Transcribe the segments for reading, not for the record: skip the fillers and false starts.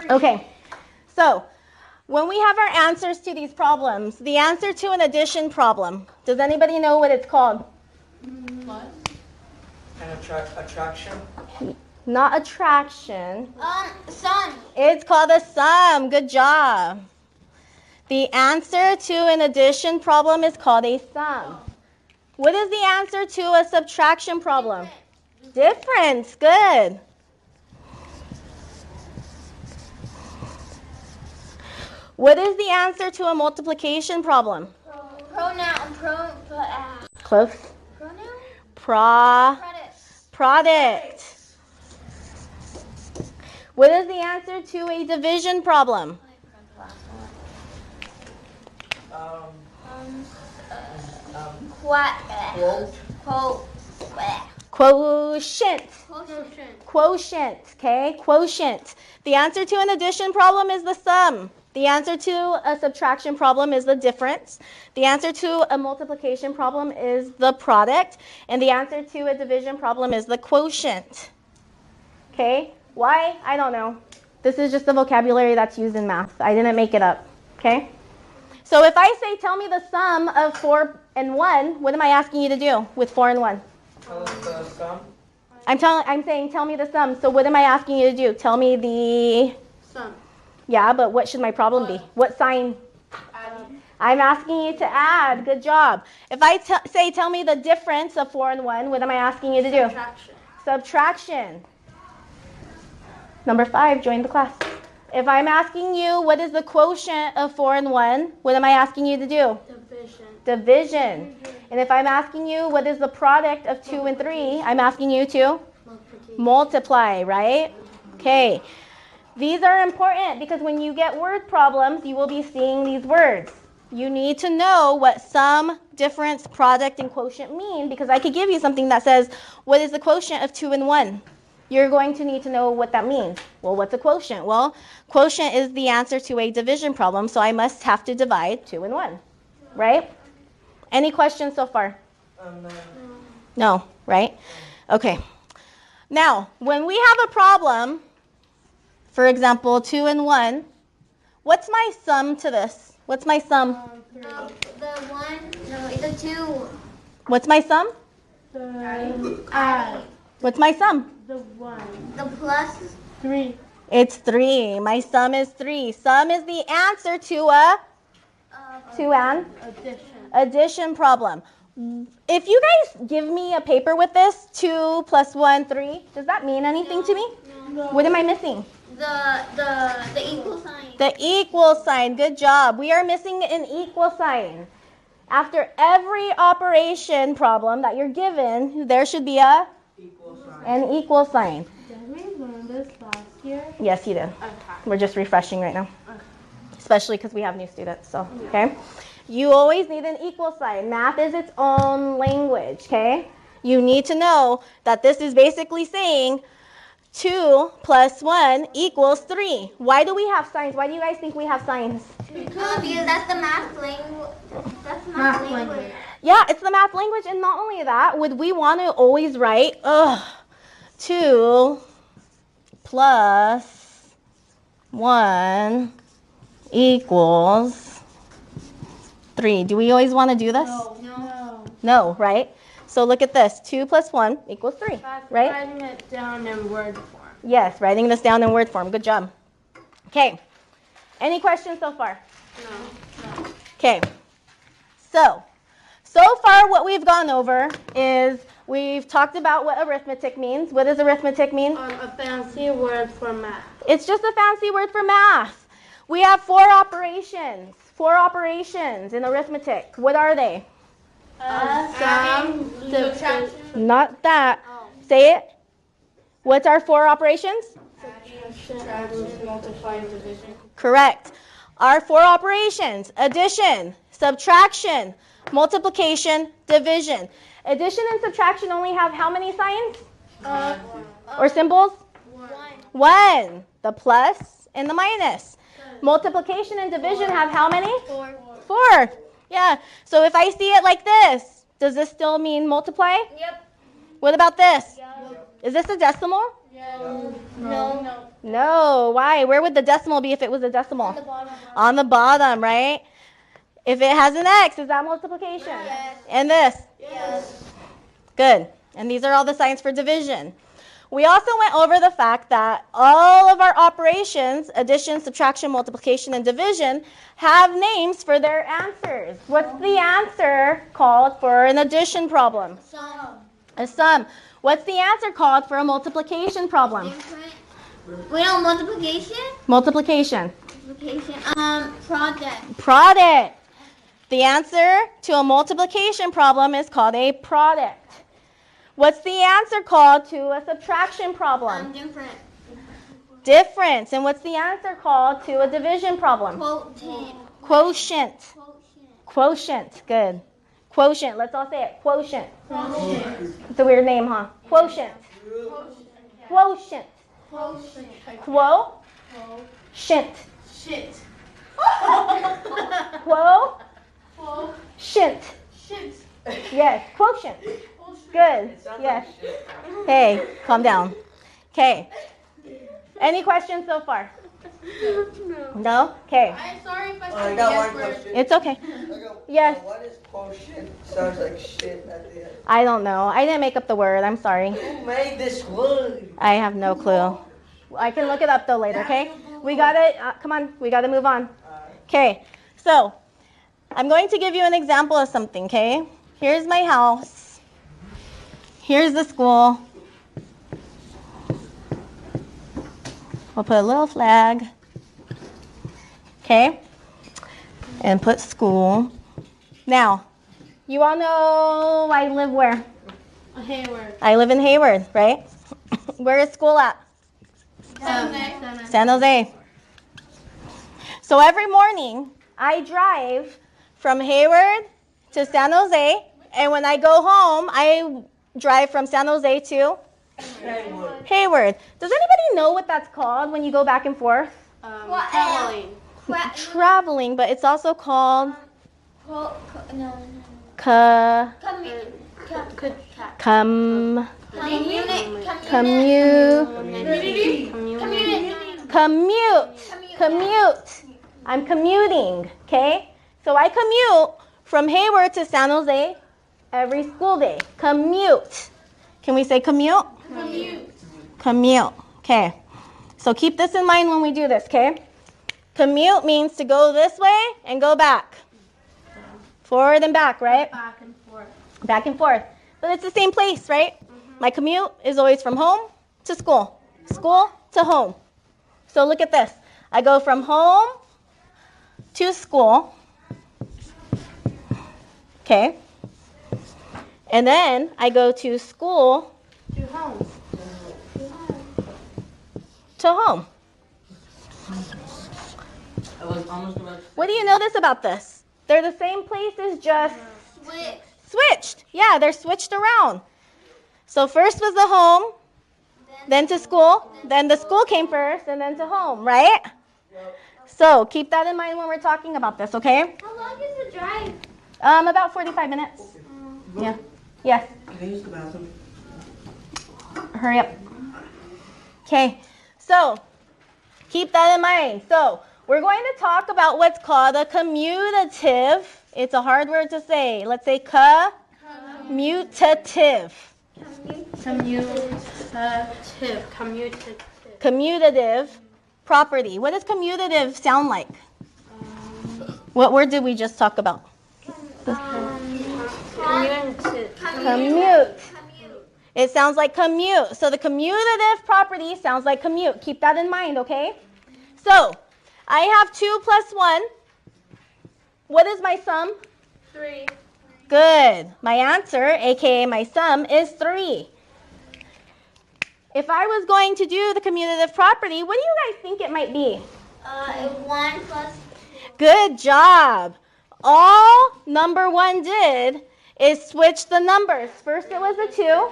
Okay, so when we have our answers to these problems, the answer to an addition problem, does anybody know what it's called? Plus? An attraction? Not attraction. Sum. It's called a sum. Good job. The answer to an addition problem is called a sum. What is the answer to a subtraction problem? Difference. Good. What is the answer to a multiplication problem? Pronoun. Close. Pronoun? Product. What is the answer to a division problem? Quotient. Okay? Quotient. The answer to an addition problem is the sum. The answer to a subtraction problem is the difference. The answer to a multiplication problem is the product. And the answer to a division problem is the quotient. Okay? Why? I don't know. This is just the vocabulary that's used in math. I didn't make it up. Okay? So if I say, tell me the sum of 4 and 1, what am I asking you to do with 4 and 1? Tell us the sum. I'm saying, tell me the sum. So what am I asking you to do? Tell me the... Sum. Yeah, but what should my problem be? What sign? I'm asking you to add. Good job. If I say, tell me the difference of 4 and 1, what am I asking you to do? Subtraction. Number 5, join the class. If I'm asking you what is the quotient of 4 and 1, what am I asking you to do? Division. And if I'm asking you what is the product of 2 and 3, I'm asking you to multiply, right? Okay. These are important because when you get word problems, you will be seeing these words. You need to know what sum, difference, product, and quotient mean because I could give you something that says, what is the quotient of 2 and 1? You're going to need to know what that means. Well, what's a quotient? Well, quotient is the answer to a division problem, so I must have to divide 2 and 1, right? Any questions so far? No, right? Okay. Now, when we have a problem, for example, 2 and 1, what's my sum to this? What's my sum? The 2. What's my sum? What's my sum? The 1. The plus? 3. It's 3. My sum is 3. Sum is the answer to an addition problem. If you guys give me a paper with this, 2 plus 1, 3, does that mean anything to me? No. What am I missing? The equal sign. The equal sign. Good job. We are missing an equal sign. After every operation problem that you're given, there should be an equal sign. Did we learn this last year? Yes, you did. Okay. We're just refreshing right now. Especially because we have new students. So, okay? You always need an equal sign. Math is its own language, okay? You need to know that this is basically saying 2 plus 1 equals 3. Why do we have signs? Why do you guys think we have signs? Because that's the math language. That's the math language. Yeah, it's the math language. And not only that, would we want to always write 2 plus 1 equals 3. Do we always want to do this? No, right? So look at this. 2 plus 1 equals 3, right? Writing it down in word form. Yes, writing this down in word form. Good job. Okay. Any questions so far? No. Okay. So far what we've gone over is we've talked about what arithmetic means. What does arithmetic mean? A fancy word for math. It's just a fancy word for math. We have 4 operations. 4 operations in arithmetic. What are they? Sum, subtraction. Not that. Say it. What's our 4 operations? Subtraction, multiplying, division. Correct. Our 4 operations: addition, subtraction, multiplication, division. Addition and subtraction only have how many signs? Or symbols? 1. The plus and the minus. Multiplication and division have how many? 4. Yeah. So if I see it like this, does this still mean multiply? Yep. What about this? Yep. Is this a decimal? No. No. Why? Where would the decimal be if it was a decimal? On the bottom. On the bottom, right? If it has an X, is that multiplication? Yes. And this? Yes. Good. And these are all the signs for division. We also went over the fact that all of our operations, addition, subtraction, multiplication, and division, have names for their answers. What's the answer called for an addition problem? Sum. A sum. What's the answer called for a multiplication problem? Different. Wait, no, multiplication? Multiplication. Multiplication. Product. Product. The answer to a multiplication problem is called a product. What's the answer called to a subtraction problem? Different. Difference. And what's the answer called to a division problem? Quotient. Quotient. Quotient. Good. Quotient. Let's all say it. Quotient. Quotient. It's a weird name, huh? Quotient. Quotient. Quo. Shint. Shit. Quo. Quo. Shint. Shit. Yes. Quotient. Good. Yes. Hey, calm down. Okay. Any questions so far? No? Okay. I'm sorry if I I said got yes one word. question. It's okay. Yes. What is quotient? Sounds like shit at the end. I don't know. I didn't make up the word. I'm sorry. Who made this word? I have no clue. I can look it up though later, okay? We gotta, come on, we gotta move on. Okay, so I'm going to give you an example of something, okay? Here's my house. Here's the school. We'll put a little flag, okay? And put school. Now, you all know I live where? Hayward. I live in Hayward, right? Where is school at? San Jose. So every morning, I drive from Hayward to San Jose, and when I go home, I drive from San Jose to Hayward. Does anybody know what that's called when you go back and forth? Traveling. Traveling, but it's also called No. commute. I'm commuting, okay? So I commute from Hayward to San Jose every school day. Commute. Can we say commute? Commute. Okay. So keep this in mind when we do this, okay? Commute means to go this way and go back. Forward and back, right? Back and forth. Back and forth. But it's the same place, right? My commute is always from home to school. School to home. So look at this. I go from home to school. Okay. And then I go to school To home. to home. I was almost about to What do you notice about this? They're the same places, just Switch. switched. Yeah, they're switched around. So first was the home, then to school, then the school came first, and then to home, right? So keep that in mind when we're talking about this, okay? How long is the drive? About 45 minutes. Yeah. Yes. Can I use the bathroom? Hurry up. Okay. So keep that in mind. So we're going to talk about what's called a commutative. It's a hard word to say. Let's say commutative. Commutative. Commutative property. What does commutative sound like? What word did we just talk about? Commute. It sounds like commute. So the commutative property sounds like commute. Keep that in mind, okay? So I have 2 plus 1. What is my sum? 3. Good. My answer, aka my sum, is 3. If I was going to do the commutative property, what do you guys think it might be? 1 plus. Good job. All number 1 did is switch the numbers. First it was the 2,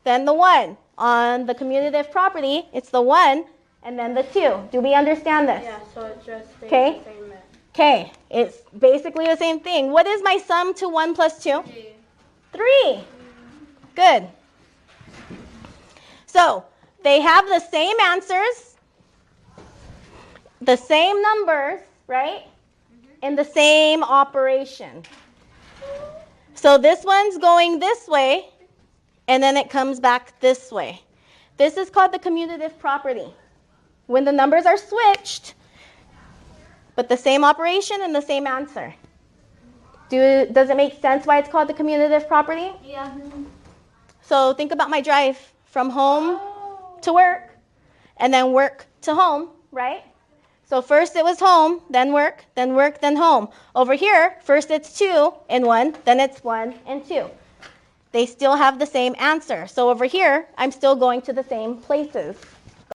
then the 1. On the commutative property, it's the 1 and then the 2. Do we understand this? Yeah, so it just stays Okay. the same as Okay, it's basically the same thing. What is my sum to 1 plus 2? 3. Good. So they have the same answers, the same numbers, right? And the same operation. So this one's going this way, and then it comes back this way. This is called the commutative property. When the numbers are switched, but the same operation and the same answer. Does it make sense why it's called the commutative property? Yeah. So think about my drive from home to work, and then work to home, right? So first it was home, then work, then home. Over here, first it's 2 and 1, then it's 1 and 2. They still have the same answer. So over here, I'm still going to the same places.